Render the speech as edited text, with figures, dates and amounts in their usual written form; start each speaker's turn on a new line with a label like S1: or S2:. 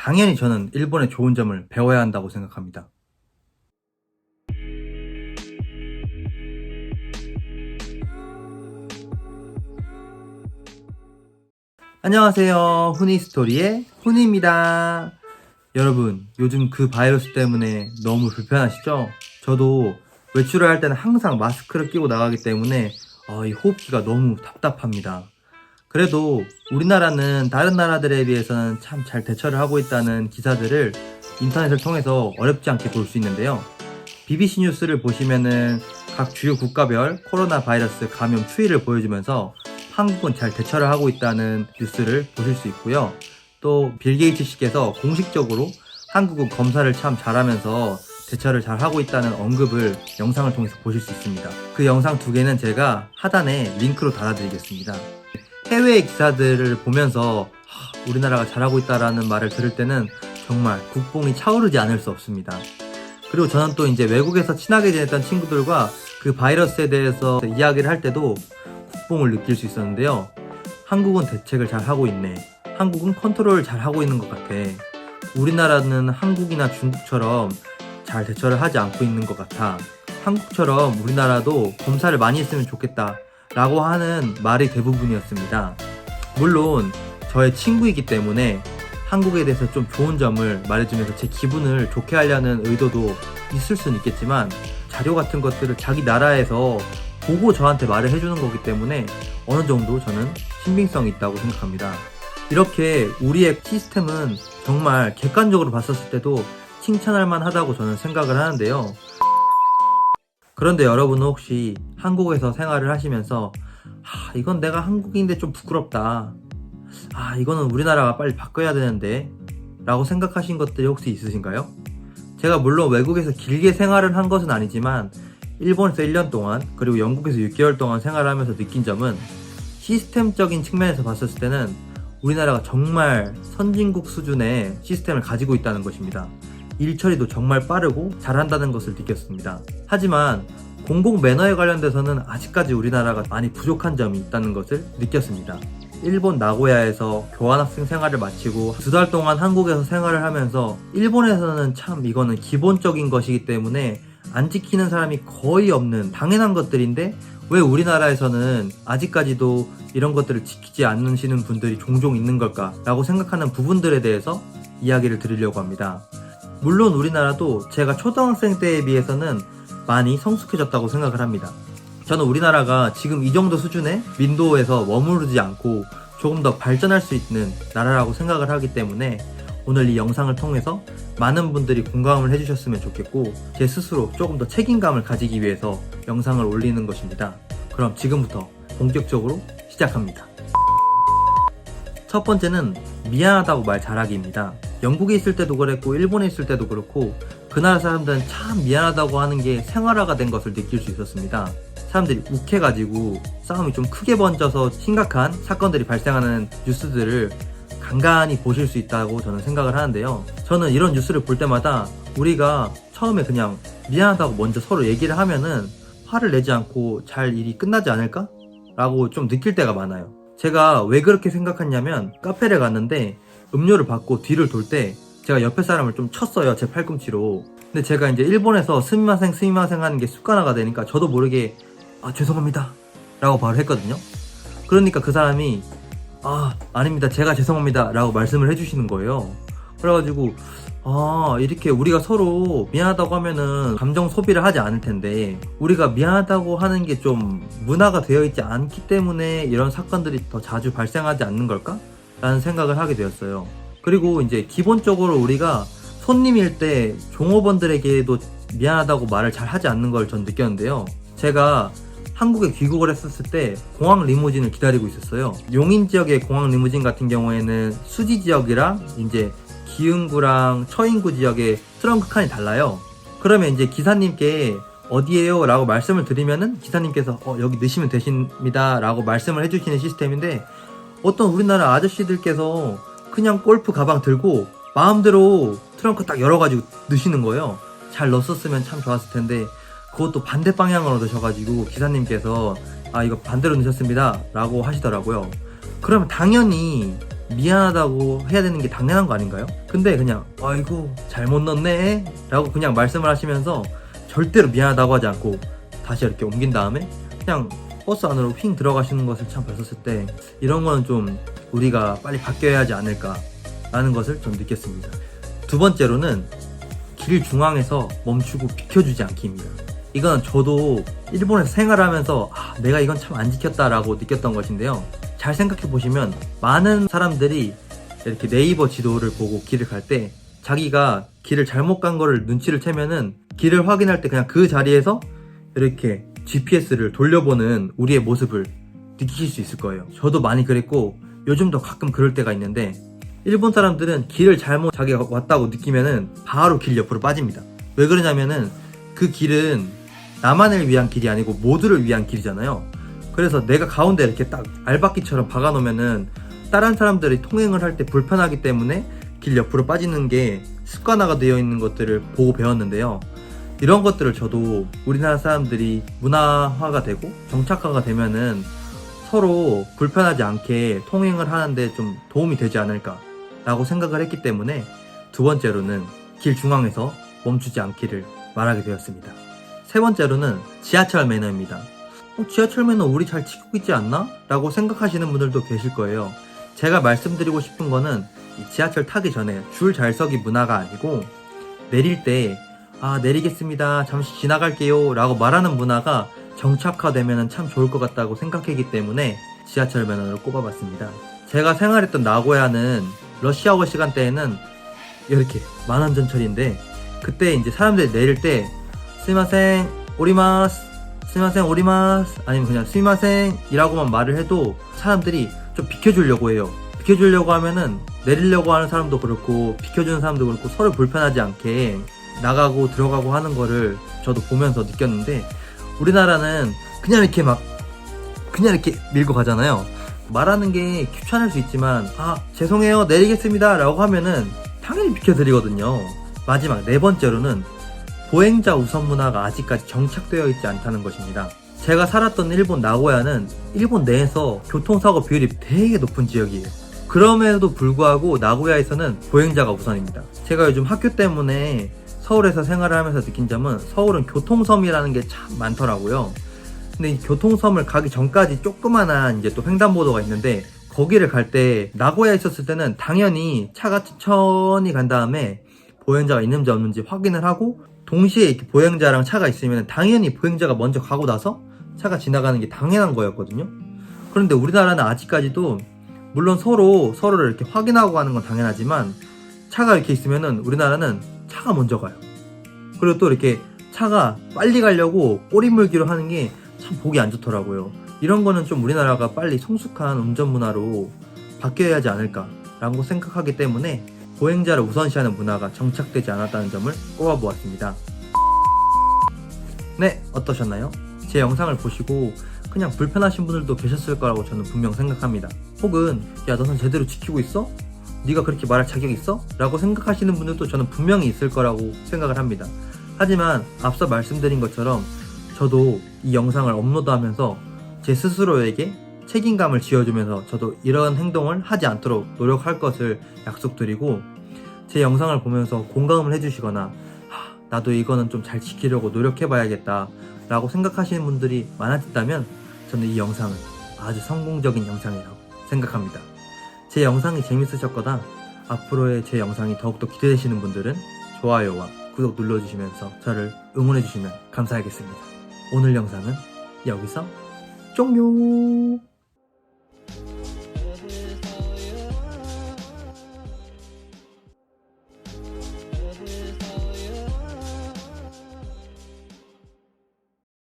S1: 당연히 저는 일본의 좋은 점을 배워야 한다고 생각합니다. 안녕하세요. 후니스토리의 훈이입니다. 여러분, 요즘 그 바이러스 때문에 너무 불편하시죠? 저도 외출을 할 때는 항상 마스크를 끼고 나가기 때문에 이 호흡기가 너무 답답합니다. 그래도 우리나라는 다른 나라들에 비해서는 참 잘 대처를 하고 있다는 기사들을 인터넷을 통해서 어렵지 않게 볼 수 있는데요. BBC 뉴스를 보시면은 각 주요 국가별 코로나 바이러스 감염 추이를 보여주면서 한국은 잘 대처를 하고 있다는 뉴스를 보실 수 있고요. 또 빌 게이츠 씨께서 공식적으로 한국은 검사를 참 잘하면서 대처를 잘 하고 있다는 언급을 영상을 통해서 보실 수 있습니다. 그 영상 두 개는 제가 하단에 링크로 달아드리겠습니다. 해외의 기사들을 보면서 우리나라가 잘하고 있다라는 말을 들을 때는 정말 국뽕이 차오르지 않을 수 없습니다. 그리고 저는 또 이제 외국에서 친하게 지냈던 친구들과 그 바이러스에 대해서 이야기를 할 때도 국뽕을 느낄 수 있었는데요. 한국은 대책을 잘 하고 있네. 한국은 컨트롤을 잘 하고 있는 것 같아. 우리나라는 한국이나 중국처럼 잘 대처를 하지 않고 있는 것 같아. 한국처럼 우리나라도 검사를 많이 했으면 좋겠다 라고 하는 말이 대부분이었습니다. 물론 저의 친구이기 때문에 한국에 대해서 좀 좋은 점을 말해주면서 제 기분을 좋게 하려는 의도도 있을 수는 있겠지만 자료 같은 것들을 자기 나라에서 보고 저한테 말을 해주는 거기 때문에 어느 정도 저는 신빙성이 있다고 생각합니다. 이렇게 우리의 시스템은 정말 객관적으로 봤었을 때도 칭찬할 만하다고 저는 생각을 하는데요. 그런데 여러분은 혹시 한국에서 생활을 하시면서 이건 내가 한국인인데 좀 부끄럽다. 이거는 우리나라가 빨리 바꿔야 되는데 라고 생각하신 것들이 혹시 있으신가요? 제가 물론 외국에서 길게 생활을 한 것은 아니지만 일본에서 1년 동안 그리고 영국에서 6개월 동안 생활하면서 느낀 점은 시스템적인 측면에서 봤을 때는 우리나라가 정말 선진국 수준의 시스템을 가지고 있다는 것입니다. 일 처리도 정말 빠르고 잘한다는 것을 느꼈습니다. 하지만 공공 매너에 관련돼서는 아직까지 우리나라가 많이 부족한 점이 있다는 것을 느꼈습니다. 일본 나고야에서 교환학생 생활을 마치고 2달 동안 한국에서 생활을 하면서 일본에서는 참 이거는 기본적인 것이기 때문에 안 지키는 사람이 거의 없는 당연한 것들인데 왜 우리나라에서는 아직까지도 이런 것들을 지키지 않으시는 분들이 종종 있는 걸까 라고 생각하는 부분들에 대해서 이야기를 드리려고 합니다. 물론 우리나라도 제가 초등학생 때에 비해서는 많이 성숙해졌다고 생각을 합니다. 저는 우리나라가 지금 이 정도 수준의 민도에서 머무르지 않고 조금 더 발전할 수 있는 나라라고 생각을 하기 때문에 오늘 이 영상을 통해서 많은 분들이 공감을 해주셨으면 좋겠고 제 스스로 조금 더 책임감을 가지기 위해서 영상을 올리는 것입니다. 그럼 지금부터 본격적으로 시작합니다. 첫 번째는 미안하다고 말 잘하기입니다. 영국에 있을 때도 그랬고 일본에 있을 때도 그렇고 그 나라 사람들은 참 미안하다고 하는 게 생활화가 된 것을 느낄 수 있었습니다. 사람들이 욱해가지고 싸움이 좀 크게 번져서 심각한 사건들이 발생하는 뉴스들을 간간히 보실 수 있다고 저는 생각을 하는데요. 저는 이런 뉴스를 볼 때마다 우리가 처음에 그냥 미안하다고 먼저 서로 얘기를 하면은 화를 내지 않고 잘 일이 끝나지 않을까? 라고 좀 느낄 때가 많아요. 제가 왜 그렇게 생각했냐면 카페를 갔는데 음료를 받고 뒤를 돌 때 제가 옆에 사람을 좀 쳤어요. 제 팔꿈치로. 근데 제가 이제 일본에서 스미마생 하는 게 습관화가 되니까 저도 모르게 죄송합니다 라고 바로 했거든요. 그러니까 그 사람이 아닙니다 제가 죄송합니다 라고 말씀을 해주시는 거예요. 그래가지고 이렇게 우리가 서로 미안하다고 하면은 감정 소비를 하지 않을 텐데 우리가 미안하다고 하는 게 좀 문화가 되어 있지 않기 때문에 이런 사건들이 더 자주 발생하지 않는 걸까? 라는 생각을 하게 되었어요. 그리고 이제 기본적으로 우리가 손님일 때 종업원들에게도 미안하다고 말을 잘 하지 않는 걸 전 느꼈는데요. 제가 한국에 귀국을 했었을 때 공항 리무진을 기다리고 있었어요. 용인 지역의 공항 리무진 같은 경우에는 수지 지역이랑 이제 기흥구랑 처인구 지역의 트렁크 칸이 달라요. 그러면 이제 기사님께 어디에요? 라고 말씀을 드리면은 기사님께서 여기 넣으시면 되십니다 라고 말씀을 해주시는 시스템인데 어떤 우리나라 아저씨들께서 그냥 골프 가방 들고 마음대로 트렁크 딱 열어가지고 넣으시는 거예요. 잘 넣었으면 참 좋았을 텐데 그것도 반대 방향으로 넣으셔가지고 기사님께서 이거 반대로 넣으셨습니다 라고 하시더라고요. 그러면 당연히 미안하다고 해야 되는 게 당연한 거 아닌가요? 근데 그냥 아이고 잘못 넣었네 라고 그냥 말씀을 하시면서 절대로 미안하다고 하지 않고 다시 이렇게 옮긴 다음에 그냥 버스 안으로 휙 들어가시는 것을 참 봤었을 때 이런 거는 좀 우리가 빨리 바뀌어야 하지 않을까 라는 것을 좀 느꼈습니다. 두 번째로는 길 중앙에서 멈추고 비켜주지 않기입니다. 이건 저도 일본에서 생활하면서 내가 이건 참 안 지켰다라고 느꼈던 것인데요. 잘 생각해 보시면 많은 사람들이 이렇게 네이버 지도를 보고 길을 갈 때 자기가 길을 잘못 간 거를 눈치를 채면은 길을 확인할 때 그냥 그 자리에서 이렇게 GPS를 돌려보는 우리의 모습을 느끼실 수 있을 거예요. 저도 많이 그랬고 요즘도 가끔 그럴 때가 있는데 일본 사람들은 길을 잘못 자기가 왔다고 느끼면은 바로 길 옆으로 빠집니다. 왜 그러냐면은 그 길은 나만을 위한 길이 아니고 모두를 위한 길이잖아요. 그래서 내가 가운데 이렇게 딱 알바끼처럼 박아놓으면은 다른 사람들이 통행을 할 때 불편하기 때문에 길 옆으로 빠지는 게 습관화가 되어 있는 것들을 보고 배웠는데요. 이런 것들을 저도 우리나라 사람들이 문화화가 되고 정착화가 되면은 서로 불편하지 않게 통행을 하는데 좀 도움이 되지 않을까 라고 생각을 했기 때문에 두 번째로는 길 중앙에서 멈추지 않기를 말하게 되었습니다. 세 번째로는 지하철 매너입니다. 지하철 매너 우리 잘 지키고 있지 않나? 라고 생각하시는 분들도 계실 거예요. 제가 말씀드리고 싶은 거는 이 지하철 타기 전에 줄 잘 서기 문화가 아니고 내릴 때 내리겠습니다. 잠시 지나갈게요. 라고 말하는 문화가 정착화되면 참 좋을 것 같다고 생각했기 때문에 지하철 매너를 꼽아봤습니다. 제가 생활했던 나고야는 러시아워 시간대에는 이렇게 만원 전철인데 그때 이제 사람들이 내릴 때 스미마셍 오리마스 스미마셍 오리마스 아니면 그냥 스미마셍 이라고만 말을 해도 사람들이 좀 비켜주려고 해요. 비켜주려고 하면은 내리려고 하는 사람도 그렇고 비켜주는 사람도 그렇고 서로 불편하지 않게 나가고 들어가고 하는 거를 저도 보면서 느꼈는데 우리나라는 그냥 이렇게 밀고 가잖아요. 말하는 게 귀찮을 수 있지만 죄송해요 내리겠습니다 라고 하면은 당연히 비켜드리거든요. 마지막 네 번째로는 보행자 우선 문화가 아직까지 정착되어 있지 않다는 것입니다. 제가 살았던 일본 나고야는 일본 내에서 교통사고 비율이 되게 높은 지역이에요. 그럼에도 불구하고 나고야에서는 보행자가 우선입니다. 제가 요즘 학교 때문에 서울에서 생활을 하면서 느낀 점은 서울은 교통섬이라는 게 참 많더라고요. 근데 이 교통섬을 가기 전까지 조그만한 이제 또 횡단보도가 있는데 거기를 갈 때 나고야에 있었을 때는 당연히 차가 천천히 간 다음에 보행자가 있는지 없는지 확인을 하고 동시에 이렇게 보행자랑 차가 있으면 당연히 보행자가 먼저 가고 나서 차가 지나가는 게 당연한 거였거든요. 그런데 우리나라는 아직까지도 물론 서로를 이렇게 확인하고 가는 건 당연하지만 차가 이렇게 있으면은 우리나라는 차가 먼저 가요. 그리고 또 이렇게 차가 빨리 가려고 꼬리 물기로 하는 게 참 보기 안 좋더라고요. 이런 거는 좀 우리나라가 빨리 성숙한 운전 문화로 바뀌어야 하지 않을까라고 생각하기 때문에 보행자를 우선시하는 문화가 정착되지 않았다는 점을 꼽아보았습니다. 네, 어떠셨나요? 제 영상을 보시고 그냥 불편하신 분들도 계셨을 거라고 저는 분명 생각합니다. 혹은 야 너는 제대로 지키고 있어? 네가 그렇게 말할 자격 있어? 라고 생각하시는 분들도 저는 분명히 있을 거라고 생각을 합니다. 하지만 앞서 말씀드린 것처럼 저도 이 영상을 업로드하면서 제 스스로에게 책임감을 지어주면서 저도 이런 행동을 하지 않도록 노력할 것을 약속드리고 제 영상을 보면서 공감을 해주시거나 나도 이거는 좀 잘 지키려고 노력해봐야겠다 라고 생각하시는 분들이 많아졌다면 저는 이 영상은 아주 성공적인 영상이라고 생각합니다. 제 영상이 재밌으셨거나 앞으로의 제 영상이 더욱더 기대되시는 분들은 좋아요와 구독 눌러주시면서 저를 응원해주시면 감사하겠습니다. 오늘 영상은 여기서 종료!